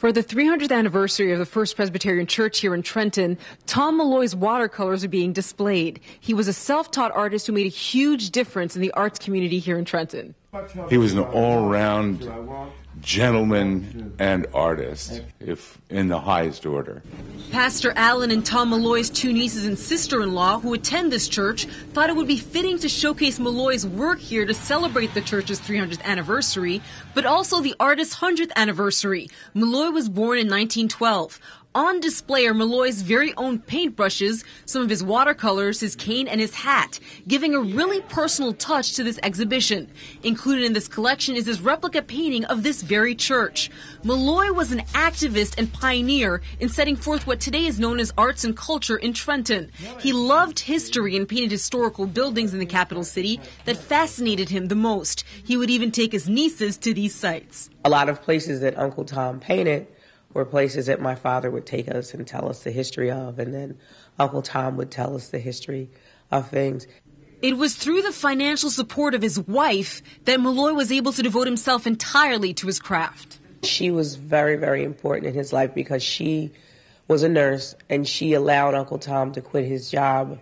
For the 300th anniversary of the First Presbyterian Church here in Trenton, Tom Malloy's watercolors are being displayed. He was a self-taught artist who made a huge difference in the arts community here in Trenton. He was an all-round gentleman and artist, if in the highest order. Pastor Allen and Tom Malloy's two nieces and sister-in-law who attend this church thought it would be fitting to showcase Malloy's work here to celebrate the church's 300th anniversary, but also the artist's 100th anniversary. Malloy was born in 1912. On display are Malloy's very own paintbrushes, some of his watercolors, his cane, and his hat, giving a really personal touch to this exhibition. Included in this collection is his replica painting of this very church. Malloy was an activist and pioneer in setting forth what today is known as arts and culture in Trenton. He loved history and painted historical buildings in the capital city that fascinated him the most. He would even take his nieces to these sites. A lot of places that Uncle Tom painted were places that my father would take us and tell us the history of, and then Uncle Tom would tell us the history of things. It was through the financial support of his wife that Malloy was able to devote himself entirely to his craft. She was very, very important in his life because she was a nurse and she allowed Uncle Tom to quit his job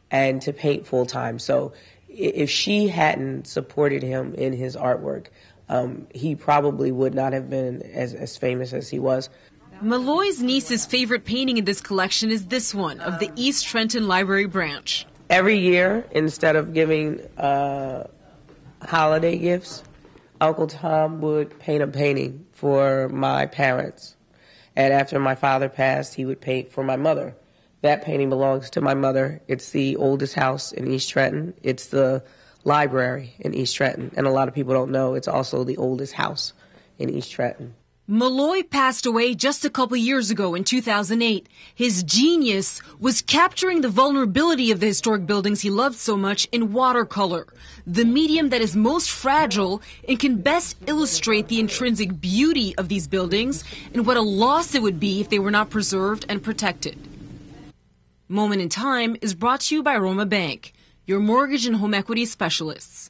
and to paint full time. So if she hadn't supported him in his artwork, he probably would not have been as famous as he was. Malloy's niece's favorite painting in this collection is this one, of the East Trenton Library branch. Every year, instead of giving holiday gifts, Uncle Tom would paint a painting for my parents. And after my father passed, he would paint for my mother. That painting belongs to my mother. It's the oldest house in East Trenton. It's the library in East Trenton, and a lot of people don't know it's also the oldest house in East Trenton. Malloy passed away just a couple years ago in 2008. His genius was capturing the vulnerability of the historic buildings he loved so much in watercolor, the medium that is most fragile and can best illustrate the intrinsic beauty of these buildings and what a loss it would be if they were not preserved and protected. Moment in Time is brought to you by Roma Bank, your mortgage and home equity specialists.